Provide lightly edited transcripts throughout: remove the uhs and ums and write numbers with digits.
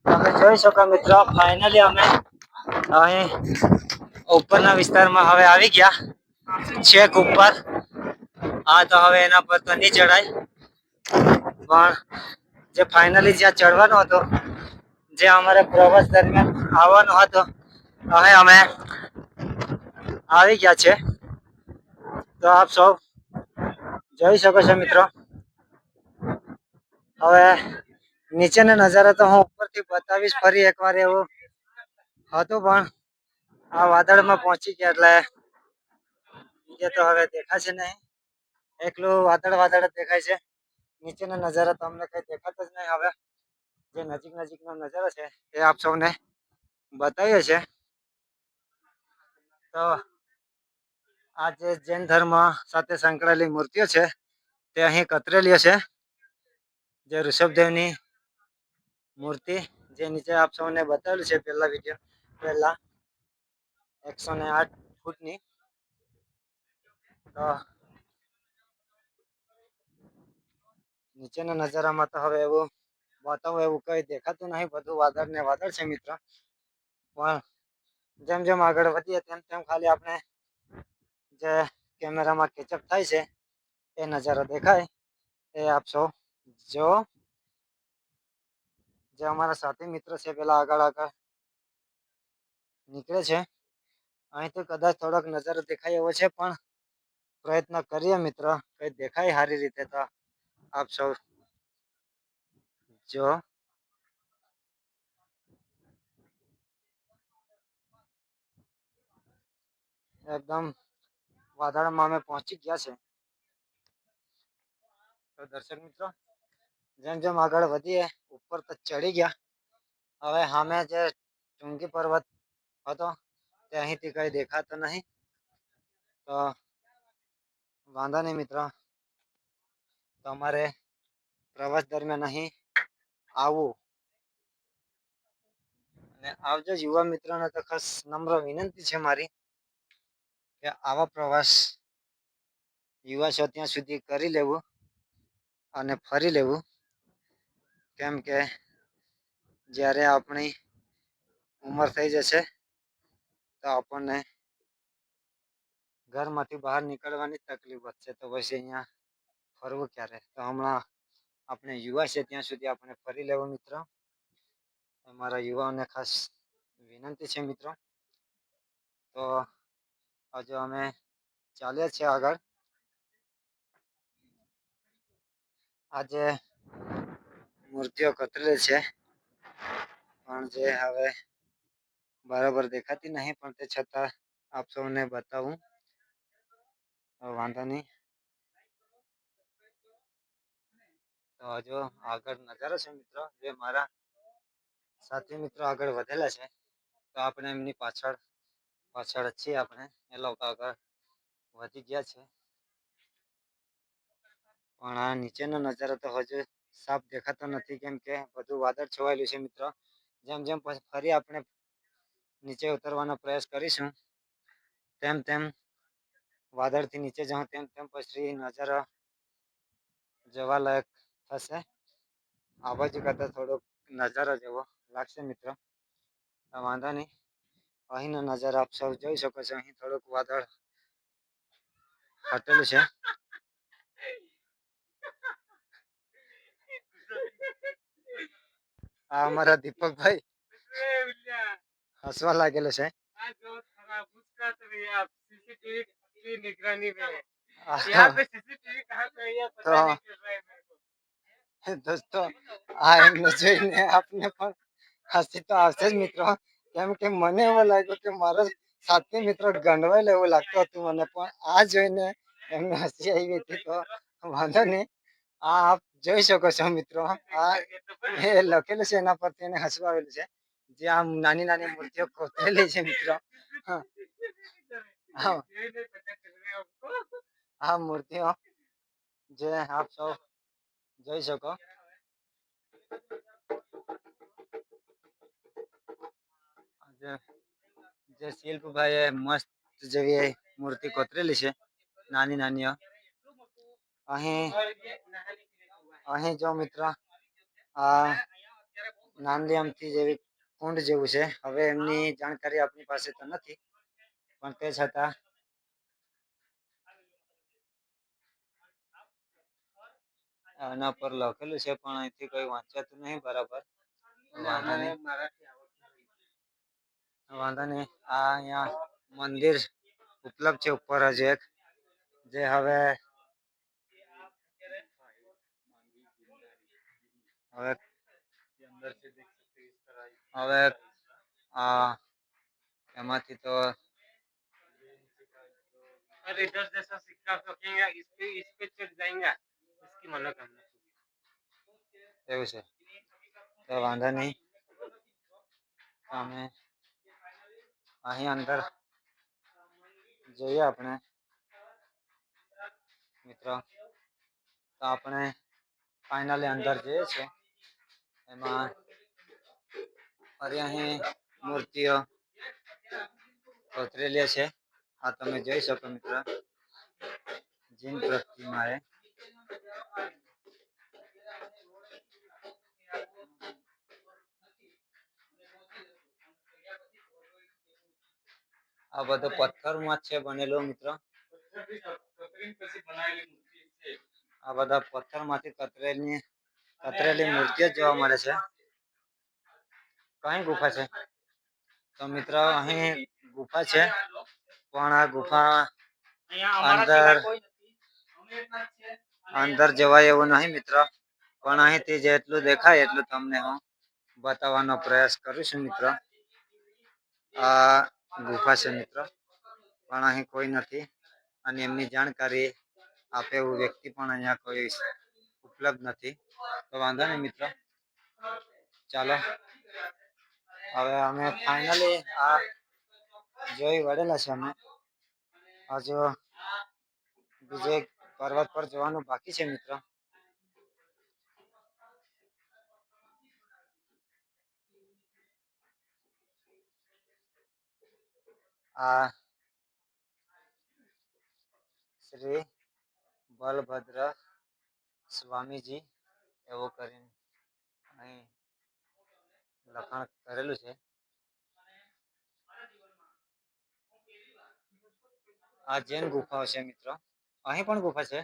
તમે જોઈ શકો મિત્રો, ફાઇનલી અમે અહીં ઉપરના વિસ્તારમાં હવે આવી ગયા, છેક ઉપર. હા, તો હવે એના પર તો નહીં ચડાય, પણ જે ફાઇનલી જ્યાં ચડવાનો હતો, જે અમારે પ્રવાસ દરમિયાન આવવાનો હતો, હવે અમે આવી ગયા છે. તો આપ સૌ જોઈ શકો છો મિત્રો. હવે નીચેના નજારા તો હું ઉપરથી બતાવીશ ફરી એકવાર એવું હતું, પણ આ વાદળમાં પહોંચી ગયા એટલે નીચે તો હવે દેખાશે નહીં. એકલું વાદળ વાદળ જ દેખાય છે. નીચેના નજારા તો અમને કઈ દેખાતા જ નહીં. હવે જે નજીકનો નજારો છે એ આપ સૌને બતાવીએ છે. તો આ જે જૈન ધર્મ સાથે સંકળાયેલી મૂર્તિઓ છે તે અહીં કતરેલી છે. જે ઋષભદેવની મૂર્તિ, જે નીચે આપ સૌને બતાવેલું છે પહેલા વિડીયો પહેલા 108 ફૂટની. તો નીચેના નજારામાં તો હવે એવું બતાવું એવું કઈ દેખાતું નહીં, બધું વાદળ ને વાદળ છે મિત્ર. પણ જેમ જેમ આગળ વધીએ તેમ તેમ ખાલી આપણે જે કેમેરામાં કેચઅપ થાય છે એ નજારો દેખાય એ આપ સૌ જો. જે અમારા સાથી મિત્રો છે પેલા આગળ નીકળે છે. અહીંથી કદાચ થોડોક નજારો દેખાય એવો છે, પણ પ્રયત્ન કરીએ મિત્ર, કઈ દેખાય સારી રીતે તો આપ સૌ જો. એકદમ વાદળમાં અમે પહોંચી ગયા છે. તો દર્શક મિત્રો, જેમ જેમ આગળ વધીએ ઉપર તો ચડી ગયા. હવે સામે જે ટૂંગી પર્વત હતો તે અહીંથી કઈ દેખાતો નહીં. તો વાંધો નહીં મિત્ર, તમારે પ્રવાસ દરમિયાન અહીં આવવું. અને આવજો યુવા મિત્રોને તો ખાસ નમ્ર વિનંતી છે મારી કે આવા પ્રવાસ યુવા છો ત્યાં સુધી કરી લેવું અને ફરી લેવું. કેમ કે જ્યારે આપણી ઉંમર થઈ જશે તો આપણને ઘરમાંથી બહાર નીકળવાની તકલીફ વધશે. તો પછી અહીંયા ફરવું ક્યારે? તો હમણાં આપણે યુવા છે ત્યાં સુધી આપણે ફરી લેવું મિત્રો. અમારા યુવાઓને ખાસ વિનંતી છે મિત્રો. તો હજુ અમે ચાલીએ છીએ આગળ. આજે મૂર્તિઓ કતરેલી છે, પણ જે હવે બરાબર દેખાતી નહીં, પણ તે છતાં આપ સૌને બતાવું. વાંધો નહીં. તો હજુ આગળ નજારો છે મિત્રો, જે મારા સાથી મિત્રો આગળ વધેલા છે, તો આપણે એમની પાછળ જ છીએ. આપણે એ લોકો આગળ વધી ગયા છે, પણ આ નીચેનો નજારો તો હજુ સાફ દેખાતો નથી, કેમ કે બધું વાદળ છવાયેલું છે મિત્રો. જેમ જેમ ફરી આપણે નીચે ઉતરવાનો પ્રયાસ કરીશું તેમ તેમ વાદળથી નીચે જાઉં તેમ તેમ પછી નજારો જોવાલાયક થશે. આ બાજુ કરતા થોડોક નજારો જેવો લાગશે મિત્રો. વાંધો નહીં. અહીંનો નજારો આપ સૌ જોઈ શકો છો. અહીં થોડુંક વાદળ હટેલું છે. આ અમારા દીપકભાઈ હસવા લાગેલો છે. દોસ્તો, આ એમને જોઈને આપને પણ હસી તો આવશે જ મિત્રો. કેમ કે મને એવું લાગ્યું કે મારો સાથી મિત્રો ગંડવાયેલો એવું લાગતું હતું મને, પણ આ જોઈને એમને હસી આવી હતી. તો વાંધો નહીં. આ આપ જોઈ શકો છો મિત્રો. આ એ લખેલું છે એના પરથી એને હસવું આવેલું છે. જે આમ નાની નાની મૂર્તિઓ કોતરેલી છે મિત્રો. આ મૂર્તિઓ જે આપ સૌ જોઈ શકો. જે શિલ્પભાઈ એ મસ્ત જેવી મૂર્તિ કોતરેલી છે, નાની નાની. અહીં જો મિત્ર, આ નાનલી આમથી જેવી કુંડ જેવું છે. હવે એમની જાણકારી આપણી પાસે તો નથી, પણ તે છતાં આના પર લખેલું છે, પણ અહીંથી કઈ વાંચાતું નહીં બરાબર. વાંધો નહીં. આ અહીંયા મંદિર ઉપલબ્ધ છે ઉપર જ એક, જે હવે આ એમાંથી તો એવું છે, તો વાંધો નહીં. અમે અહીં અંદર જોઈએ આપણે મિત્રો. તો આપણે ફાઇનલી અંદર જઈએ છે. એમાં ફરી અહીં મૂર્તિઓ કોતરેલી છે. આ તમે જોઈ શકો મિત્રો, જીન પ્રતિમા છે. આ બધો પથ્થરમાં જ છે બનેલો મિત્રો. આ બધા પથ્થરમાંથી કતરેલી મૂર્તિઓ જોવા મળે છે. કઈ ગુફા છે? તો મિત્રો અહીં ગુફા છે, પણ આ ગુફા અંદર જવાય એવું નહીં મિત્રો. પણ અહીંથી જેટલું દેખાય એટલું તમને હું બતાવવાનો પ્રયાસ કરું છું મિત્રો. આ ગુફા છે મિત્રો, પણ અહીં કોઈ નથી, અને એમની જાણકારી આપે એવું વ્યક્તિ પણ અહીંયા કોઈ ઉપલબ્ધ નથી. તો વાંધો નહીં મિત્રો, ચાલો હવે અમે ફાઇનલી આ જોઈ વળેલા છે. અમે હજુ બીજે પર્વત પર જવાનું બાકી છે મિત્રો. આ શ્રી બલભદ્ર સ્વામીજી એવું કરીને અહીં લખાણ કરેલું છે. આ જૈન ગુફાઓ છે મિત્રો. અહીં પણ ગુફા છે.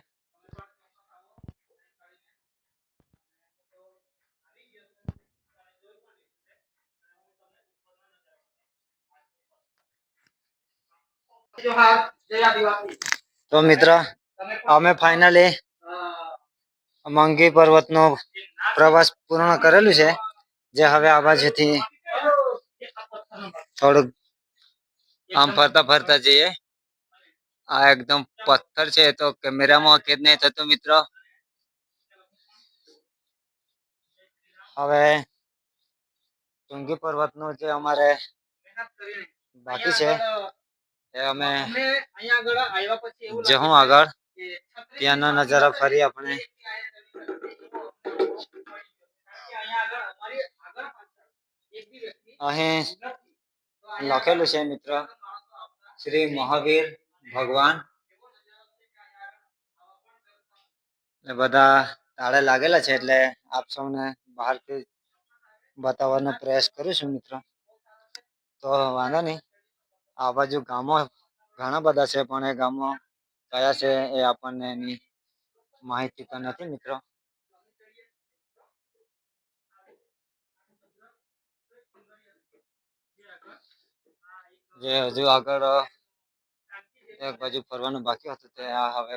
તો મિત્ર, અમે ફાઇનલી મંગી પર્વતનો પ્રવાસ પૂર્ણ કરેલું છે, જે હવે આ બાજુથી થોડુંક આમ ફરતા જઈએ. આ એકદમ પથ્થર છે, તો કેમેરામાં કેદ નહીં થતો મિત્રો. હવે તુંગી પર્વતનું જે અમારે બાકી છે એ અમે જવું આગળ. ત્યાંનો નજારો ફરી આપણે અહીં લખેલું છે મિત્ર, શ્રી મહાવીર ભગવાન. એ બધા તાળે લાગેલા છે, એટલે આપ સૌને બહારથી બતાવવાનો પ્રયાસ કરું છું મિત્રો. તો વાંધો નહીં. આ બાજુ ગામો ઘણા બધા છે, પણ એ ગામો કયા છે એ આપણને એની માહિતી તો નથી મિત્રો. જે હજુ આગળ એક બાજુ ફરવાનું બાકી હતું, તે આ હવે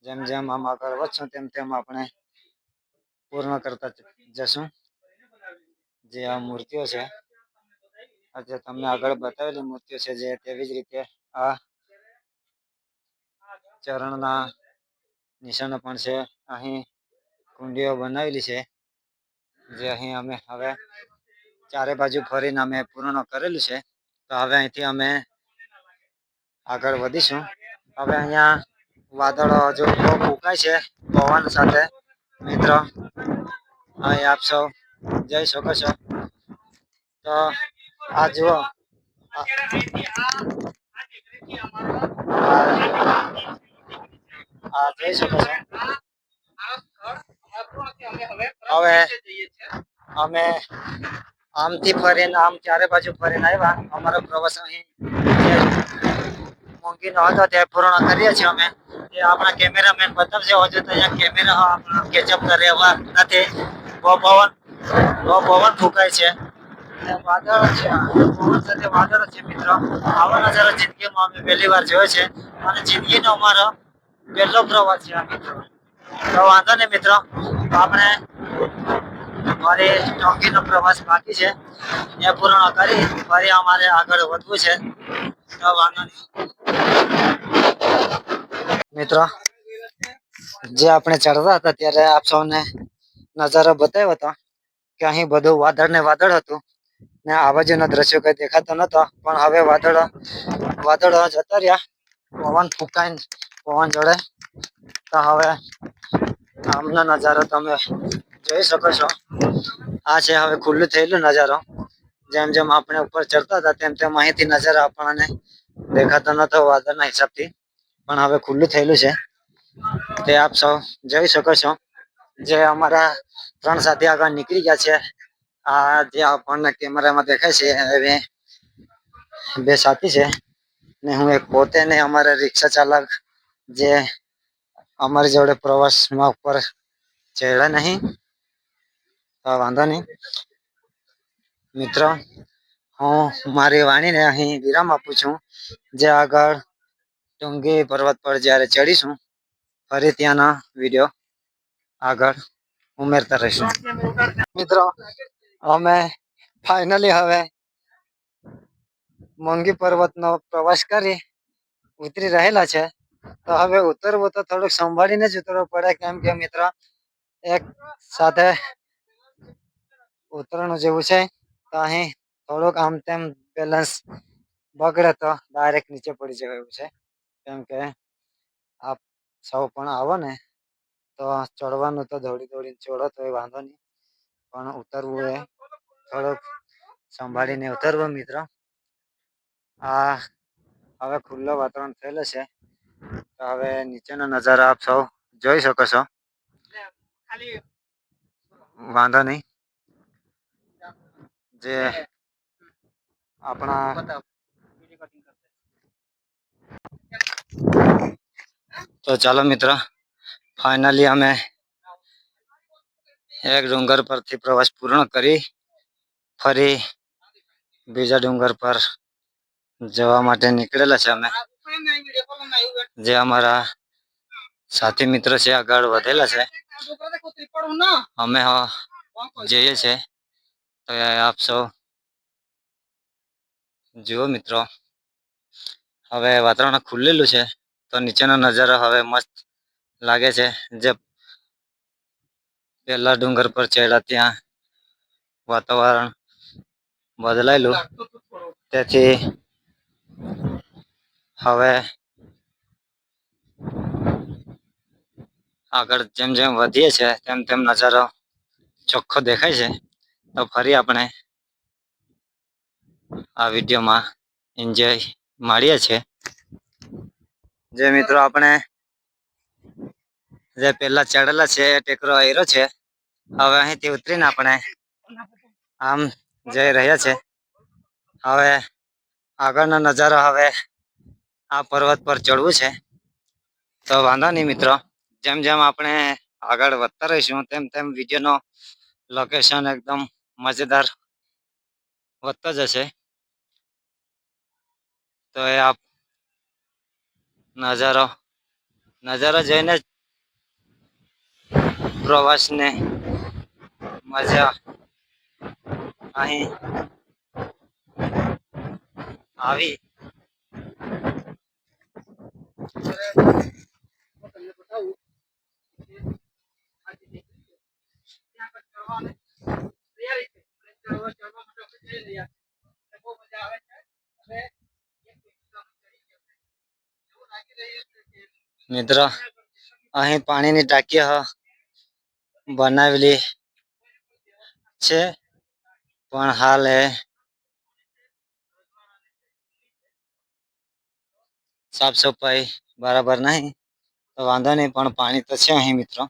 જેમ જેમ આમ આગળ વધશું તેમ આપણે પૂર્ણ કરતા જશું. જે આ મૂર્તિઓ છે, જે તમને આગળ બતાવેલી મૂર્તિઓ છે, જે તેવી જ રીતે આ ચરણના નિશાનો પણ છે. અહીં કુંડીઓ બનાવેલી છે, જે અહીં અમે હવે ચારે બાજુ ફરીને અમે પૂર્ણ કરેલું છે. તો હવે અહીંથી અમે આગળ વધીશું. હવે અહીંયા વાદળો હજુ બહુ ફૂંકાય છે પવન સાથે મિત્રો. અહીં આપ સૌ જઈ શકો છો. તો આ જુઓ, જોઈ શકો છો. હવે અમે આમથી ફરીને આમ ચારે બાજુ ફરીને આવ્યા. અમારો પ્રવાસ અહીં જે મોંઘીનો હતો તે પૂર્ણ કરીએ છીએ અમે. એ આપણા કેમેરામેન બતાવશે હજુ તો અહીંયા કેમેરા આપણા કેચઅપ કરે એવા નથી. બહુ પવન ફૂંકાય છે. અને વાદળો છે, પવન સાથે વાદળો છે મિત્રો. આવો નજારો જિંદગીમાં અમે પહેલી વાર જોયો છે અને જિંદગીનો અમારો પહેલો પ્રવાસ છે આ મિત્રો. તો વાંધો નહીં મિત્રો, આપણે મારી ટોંકીનો પ્રવાસ બાકી છે એ પૂર્ણ કરી ફરી અમારે આગળ વધવું છે. તો વાંધો નહીં મિત્રો, જે આપણે ચડતા હતા ત્યારે આપ સૌને નજારો બતાવ્યો હતો કે અહીં બધું વાદળ ને વાદળ હતું ને આ બાજુનો દ્રશ્યો કઈ દેખાતો નતો. પણ હવે વાદળો જતા રહ્યા, પવન ફૂંકાઈને પવન જોડે. તો હવે આમનો નજારો તમે જોઈ શકો છો. આ છે હવે ખુલ્લું થયેલું નજારો. જેમ જેમ આપણે ઉપર ચડતા હતા તેમ તેમ અહીંથી નજારો આપણને દેખાતો નતો વાદળના હિસાબથી. પણ હવે ખુલ્લું થયેલું છે તે આપ સૌ જોઈ શકો છો. જે અમારા 3 સાથી આગળ નીકળી ગયા છે. આ જે આપણને કેમેરામાં દેખાય છે હવે 2 સાથી છે ને હું એક પોતે ને અમારા રિક્ષા ચાલક જે અમારી જોડે પ્રવાસમાં ઉપર ચડ્યા નહીં. તો વાંધો નહીં મિત્રો, હું મારી વાણીને અહીં વિરામ આપું છું. જે આગળ ટુંગી પર્વત પર જ્યારે ચડીશું ફરી ત્યાંના વિડીયો આગળ ઉમેરતા રહીશું. મિત્રો, અમે ફાઇનલી હવે મોંઘી પર્વતનો પ્રવાસ કરી ઉતરી રહેલા છે. તો હવે ઉતરવું તો થોડુંક સંભાળીને જ ઉતરવું પડે, કેમ કે મિત્રો એક સાથે ઉતરણું જેવું છે. તો અહીં થોડુંક આમ તેમ બેલેન્સ બગડે તો ડાયરેક્ટ નીચે પડી જવાય એવું છે. કેમ કે આપ સૌ પણ આવો ને તો ચડવાનું તો દોડીને ચડો તો એ વાંધો નહીં, પણ ઉતરવું એ થોડુંક સંભાળીને ઉતરવું મિત્રો. આ હવે ખુલ્લો વાતાવરણ થયેલો છે. તો હવે નીચેનો નજારો આપ સૌ જોઈ શકો છો. વાંધો નહીં, જે આપણા તો ચાલો મિત્રો, ફાઇનલી અમે એક ડુંગર પરથી પ્રવાસ પૂર્ણ કરી ફરી બીજા ડુંગર પર જવા માટે નીકળેલા છે અમે. જે અમારા સાથી મિત્ર છે આગળ વધેલા છે, અમે જઈએ છે. તો આપ સૌ જુઓ મિત્રો, હવે વાતાવરણ ખુલેલું છે તો નીચેનો નજારો હવે મસ્ત લાગે છે. જે પેલા ડુંગર પર ચડ્યા ત્યાં વાતાવરણ બદલાયેલું, તેથી હવે આગળ જેમ જેમ વધીએ છે તેમ તેમ નજારો ચોખ્ખો દેખાય છે. તો ફરી આપણે આ વિડીયોમાં એન્જોય માણીએ છીએ. જે મિત્રો આપણે જે પેલા ચડેલા છે એ ટેકરો આયરો છે. હવે અહીંથી ઉતરીને આપણે આમ જઈ રહ્યા છે. હવે આગળનો નજારો હવે આ પર્વત પર ચડવું છે. તો વાંધો નહીં મિત્રો, જેમ જેમ આપણે આગળ વધતા રહીશું તેમ તેમ વિડીયોનો લોકેશન એકદમ મજેદાર વધતો જશે. તો એ આપ નજારો જોઈને જ પ્રવાસને મજા અહીં આવી. મિત્રો, અહીં પાણીની ટાંકી બનાવેલી છે, પણ હાલ એ સાફ સફાઈ બરાબર નહીં. તો વાંધો નહીં, પણ પાણી તો છે અહીં મિત્રો.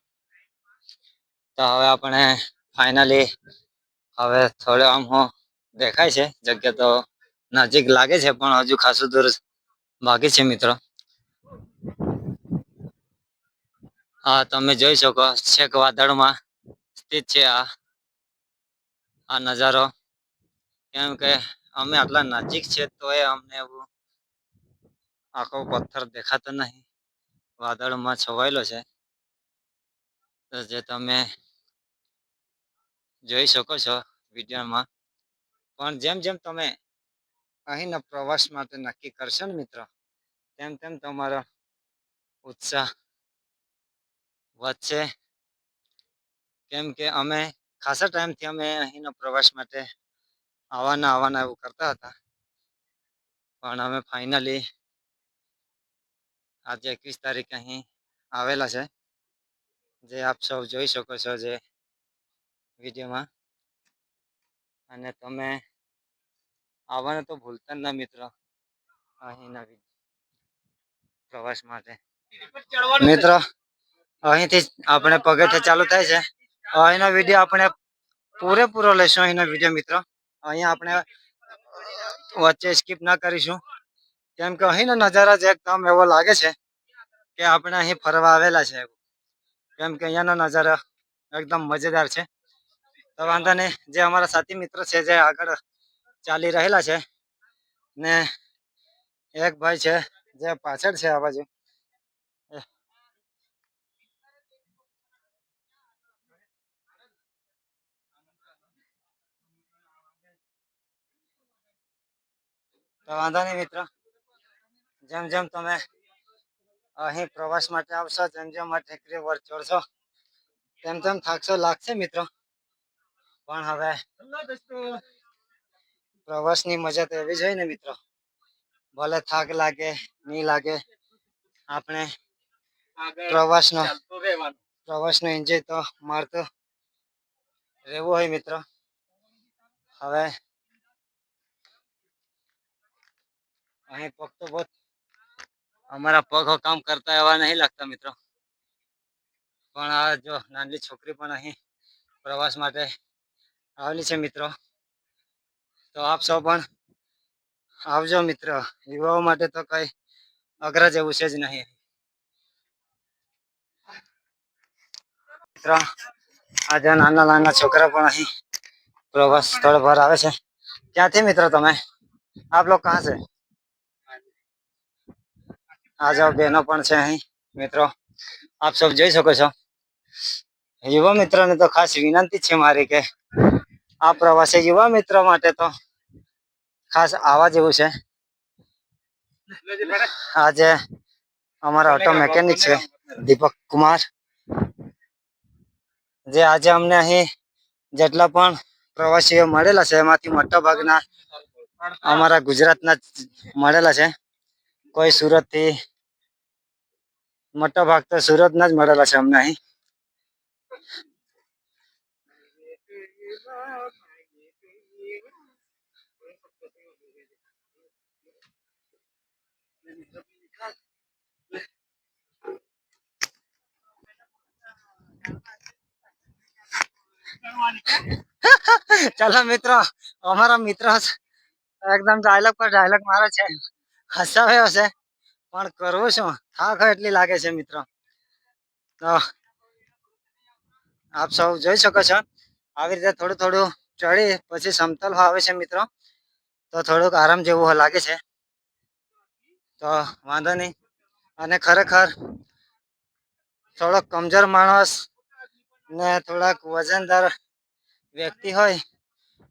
તો હવે આપણે ફાઇનલી હવે થોડે આમ દેખાય છે જગ્યા તો નજીક લાગે છે પણ હજુ ખાસું દૂર બાકી છે મિત્રો. હા તમે જોઈ શકો છેક વાદળમાં સ્થિત છે આ નજારો. કેમ કે અમે આટલા નજીક છે તો એ અમને એવું આખો પથ્થર દેખાતો નહીં, વાદળમાં છવાયેલો છે. તો જે તમે જોઈ શકો છો વિડીયોમાં. પણ જેમ જેમ તમે અહીંના પ્રવાસ માટે નક્કી કરશો ને મિત્રો, તેમ તેમ તમારો ઉત્સાહ વધશે. કેમ કે અમે ખાસા ટાઈમથી અમે અહીંના પ્રવાસ માટે આવવાના એવું કરતા હતા. પણ અમે ફાઈનલી આજે 21 તારીખે અહીં આવેલા છે, જે આપ સૌ જોઈ શકો છો જે વિડીયોમાં. અને તમે આવવાને તો ભૂલતા ના મિત્રો અહીંના પ્રવાસ માટે. મિત્રો અહીંથી આપણે પગથિયે ચાલુ થાય છે. અહીંનો વિડીયો આપણે પૂરેપૂરો લેશું અહીંનો વિડીયો મિત્રો. અહીંયા આપણે વચ્ચે સ્કીપ ના કરીશું. કેમ કે અહીંનો નજારા જ એકદમ એવો લાગે છે કે આપણે અહીં ફરવા આવેલા છે. કેમ કે અહીંયાનો નજારો એકદમ મજેદાર છે. તો વાંધો નહીં, જે અમારા સાથી મિત્રો છે જે આગળ ચાલી રહેલા છે ને એક ભાઈ છે જે પાછળ છે આ બાજુ. તો વાંધો નહીં મિત્રો, જેમ જેમ તમે અહીં પ્રવાસ માટે આવશો, જેમ જેમ આ ટેકરી પર ચડશો, તેમ તેમ થાકશો લાગશે મિત્રો. પણ હવે પ્રવાસની મજા તો એવી જ હોય ને મિત્રો. ભલે થાક લાગે નહીં લાગે, આપણે પ્રવાસનો એન્જોય તો મારતો રહેવું હોય મિત્રો. હવે અહીં ફક્ત બહુ અમારા પગ કામ કરતા એવા નહીં લાગતા મિત્રો. પણ આ જો નાની છોકરી પણ અહીં પ્રવાસ માટે આવેલી છે મિત્રો. તો આપ સૌ પણ આવજો મિત્ર. યુવાઓ માટે તો કઈ અઘરા જેવું છે જ નહીં. મિત્રો આજે નાના નાના છોકરા પણ અહીં પ્રવાસ સ્થળ પર આવે છે. ક્યાંથી મિત્રો તમે? આપ લોગ કહા સે? આ જાઓ, બહેનો પણ છે અહીં મિત્રો. આપ સૌ જોઈ શકો છો. યુવા મિત્રોને તો ખાસ વિનંતી છે મારી કે આ પ્રવાસે યુવા મિત્રો માટે તો ખાસ આવા જેવું છે. આજે અમારા ઓટો મેકેનિક છે દીપક કુમાર, જે આજે અમને અહીં જેટલા પણ પ્રવાસીઓ મળેલા છે એમાંથી મોટા ભાગના અમારા ગુજરાતના મળેલા છે. કોઈ સુરતથી, મોટા ભાગ તો સુરતના જ મળેલા છે અમને અહીં. ચાલો મિત્રો, અમારા મિત્ર એકદમ ડાયલોગ પર ડાયલોગ મારે છે, હસાવ્યો છે. પણ કરવું શું, થાક એટલી લાગે છે મિત્રો. તો આપ સૌ જોઈ શકો છો આવી રીતે થોડું થોડું ચડી પછી સમતલ આવે છે મિત્રો. તો થોડુંક આરામ જેવું લાગે છે. તો વાંધો નહીં. અને ખરેખર થોડોક કમજોર માણસ ને થોડાક વજનદાર વ્યક્તિ હોય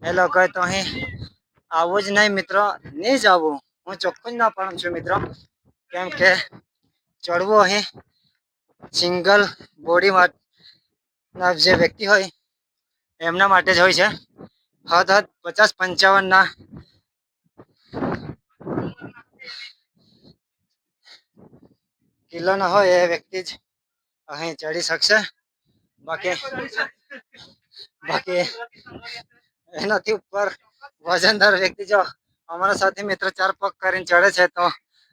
એ લોકો તો અહીં આવું જ નહીં મિત્રો, નહીં જ આવું. હું ચોખ્ખું જ ના પાડું છું મિત્રો. કેમ કે ચડવું અહીં સિંગલ બોડી ના જે વ્યક્તિ હોય એમના માટે જ હોય છે. હદ 50-55 ના કિલો ના હોય એ વ્યક્તિ જ અહીં ચડી શકશે. બાકી એનાથી ઉપર વજનદાર વ્યક્તિ જો અમારા સાથી મિત્ર 4 પગ કરીને ચડે છે તો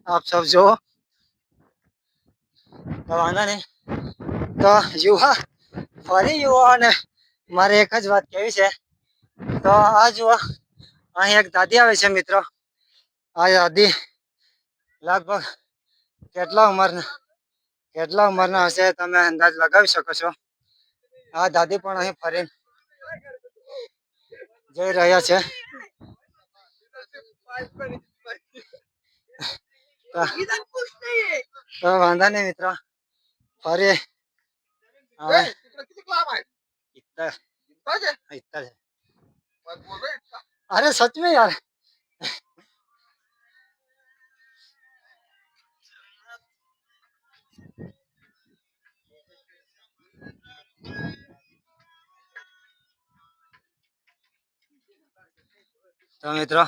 આપ સૌ જુઓ. તો વાંધો નહીં. તો ફરી યુવાઓને મારે એક જ વાત કહેવી છે તો આ જુઓ અહીં એક દાદી આવે છે મિત્રો. આ દાદી લગભગ કેટલા ઉંમરના હશે તમે અંદાજ લગાવી શકો છો. આ દાદી પણ અહીં ફરી જઈ રહ્યા છે. તો વાંધા નહીં મિત્રો, ફરી હવે इतना है। अरे सच में यार. તો મિત્રો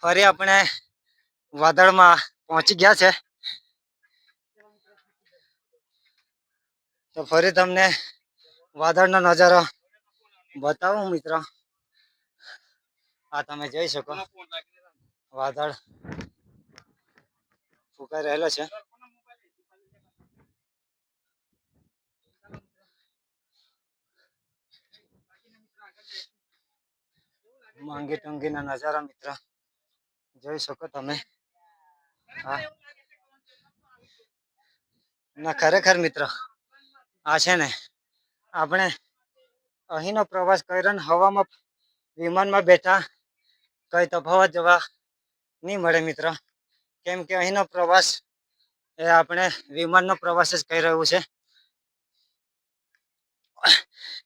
ફરી આપણે વાદળમાં પહોંચી ગયા છે. તો ફરી તમને વાદળનો નજારો બતાવું મિત્રો. આ તમે જોઈ શકો વાદળ ફૂંકાઈ રહેલો છે. માંગી ટુંગીના નજારા મિત્ર જોઈ શકો તમે. હા ના ખરેખર મિત્ર આ છે ને આપણે અહીંનો પ્રવાસ કર્યો ને હવામાં વિમાનમાં બેઠા કઈ તફાવત જોવા નહીં મળે મિત્ર. કેમ કે અહીંનો પ્રવાસ એ આપણે વિમાનનો પ્રવાસ જ કહી રહ્યું છે.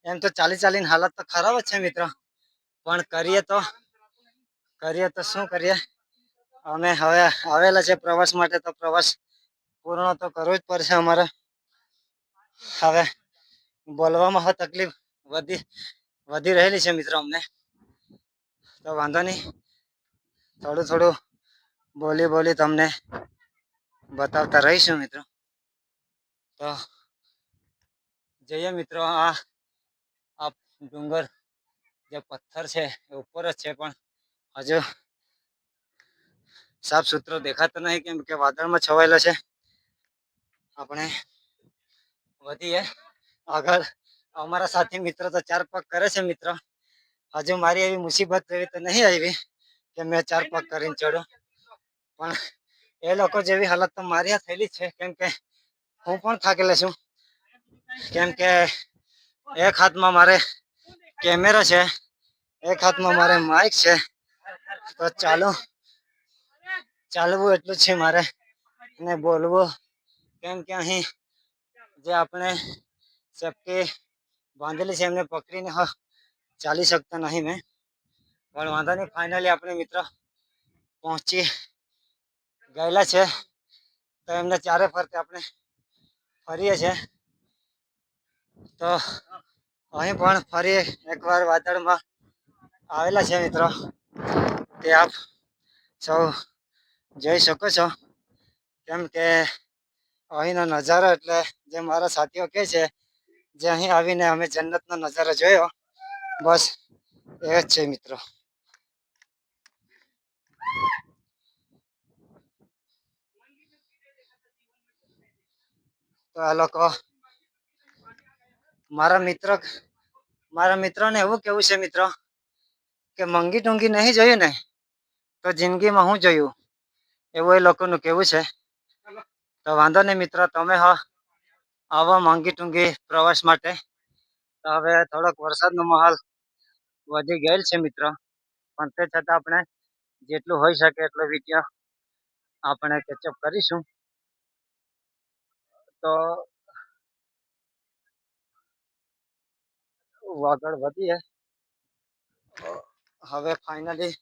એમ તો ચાલીને હાલત તો ખરાબ જ છે મિત્ર, પણ કરીએ તો શું કરીએ. અમે હવે આવેલા છે પ્રવાસ માટે, તો પ્રવાસ પૂર્ણ તો કરવો જ પડશે અમારે. હવે બોલવામાં હવે તકલીફ વધી રહેલી છે મિત્રો અમને. તો વાંધો નહીં, થોડું બોલી તમને બતાવતા રહીશું મિત્રો. તો જઈએ મિત્રો. આ ડુંગર જે પથ્થર છે એ ઉપર જ છે, પણ હજુ સાફ સુથરો દેખાતો નહીં કેમ કે વાદળમાં છવાયેલો છે. આપણે વધીએ આગળ. અમારા સાથી મિત્ર તો 4 પગ કરે છે મિત્ર. હજુ મારી એવી મુસીબત એવી તો નહીં આવી કે મેં 4 પગ કરીને ચડ્યો, પણ એ લોકો જેવી હાલત તો મારી થયેલી છે. કેમ કે હું પણ થાકેલો છું. કેમ કે એક હાથમાં મારે કેમેરો છે, એક હાથમાં મારે માઇક છે. તો ચાલવું એટલું છે મારે ને બોલવું. કેમ કે અહીં જે આપણે સેફટી બાંધેલી છે એમને પકડીને ચાલી શકતા નહીં મેં. પણ વાંધો નહીં, ફાઇનલી આપણે મિત્ર પહોંચી ગયેલા છે. તો એમને ચારે ફરતે આપણે ફરીએ છીએ. તો અહીં પણ ફરી એકવાર વાદળમાં આવેલા છે મિત્રો, તે આપ સૌ જોઈ શકો છો. કેમ કે અહીંનો નજારો એટલે જે મારા સાથીઓ કહે છે, જે અહીં આવીને અમે જન્નતનો નજારો જોયો, બસ એ જ છે મિત્રો. તો આ લોકો મારા મિત્રોને એવું કેવું છે મિત્રો કે મંગી ટુંગી નહીં જોયું ને તો જિંદગીમાં હું જોયું, એવું એ લોકોનું કેવું છે. તો વાંધો નહીં મિત્રો, તમે આવા માંગી ટુંગી પ્રવાસ માટે. તો હવે થોડોક વરસાદનો માહોલ વધી ગયેલ છે મિત્રો, પણ તે છતાં આપણે જેટલું હોઈ શકે એટલો વિડીયો આપણે કેચઅપ કરીશું. તો આગળ વધીએ. હવે ફાઇનલી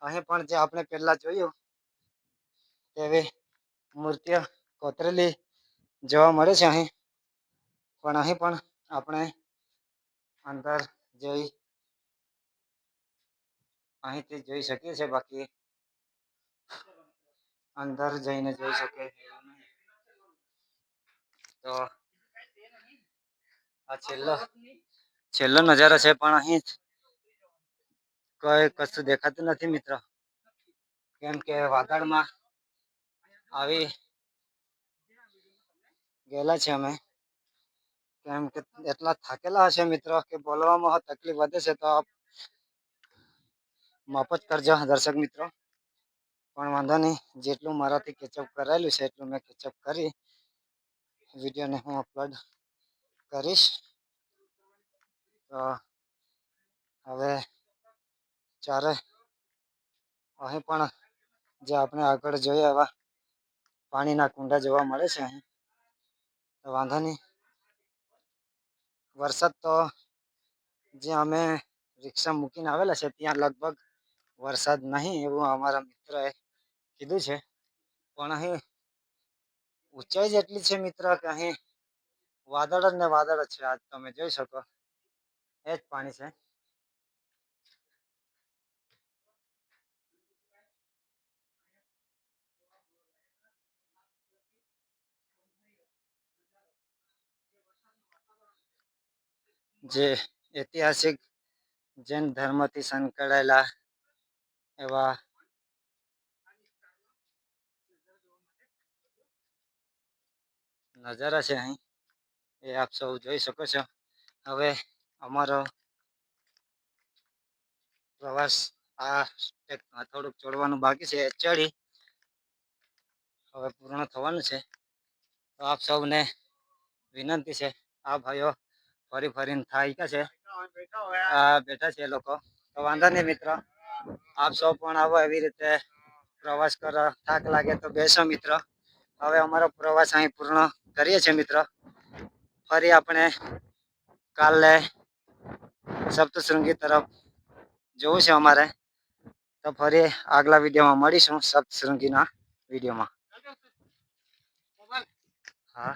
અહીં પણ જે આપણે પહેલા જોયું તેવી મૂર્તિઓ કોતરેલી જોવા મળે છે અહીં. પણ અહીં પણ આપણે અંદર અહીંથી જોઈ શકીએ છીએ, બાકી અંદર જઈને જોઈ શકીએ. તો આ છેલ્લો નજારો છે, પણ અહીં કશું દેખાતું નથી મિત્રો. કેમ કે વાદળમાં આવી ગયેલા છે અમે. કેમ કે એટલા થાકેલા હશે મિત્રો કે બોલવામાં તકલીફ વધે છે, તો આપ માફ જ કરજો દર્શક મિત્રો. પણ વાંધો નહીં, જેટલું મારાથી કેચઅપ કરાયેલું છે એટલું મેં કેચઅપ કરી વિડીયોને હું અપલોડ કરીશ. તો હવે ચારે અહીં પણ જે આપણે આગળ જોઈએ એવા પાણીના કુંડા જોવા મળે છે અહીં. તો વાંધો નહીં, વરસાદ તો જે અમે રિક્ષા મૂકીને આવેલા છે ત્યાં લગભગ વરસાદ નહીં એવું અમારા મિત્રએ કીધું છે. પણ અહીં ઊંચાઈ જ એટલી છે મિત્ર કે અહીં વાદળ જ ને વાદળ જ છે. આજ તમે જોઈ શકો એ જ પાણી છે. જે ઐતિહાસિક જૈન ધર્મથી સંકળાયેલા એવા નજારા છે અહીં, એ આપ સૌ જોઈ શકો છો. હવે અમારો પ્રવાસ થોડુંક ચડવાનું બાકી છે, ચડી હવે પૂર્ણ થવાનું છે. તો આપ સૌને વિનંતી છે, આ ભાઈઓ ફરી ફરીને થાય છે, બેઠા છે એ લોકો. તો વાંધો નહીં મિત્ર, આપ સૌ પણ આવો એવી રીતે પ્રવાસ કરો. થાક લાગે તો બેસો મિત્ર. હવે અમારો પ્રવાસ અહીં પૂર્ણ કરીએ છીએ મિત્ર. ફરી આપણે કાલે સપ્તશૃંગી તરફ જવું છે અમારે. તો ફરી આગલા વિડીયોમાં મળીશું, સપ્તશૃંગીના વિડીયોમાં. હા.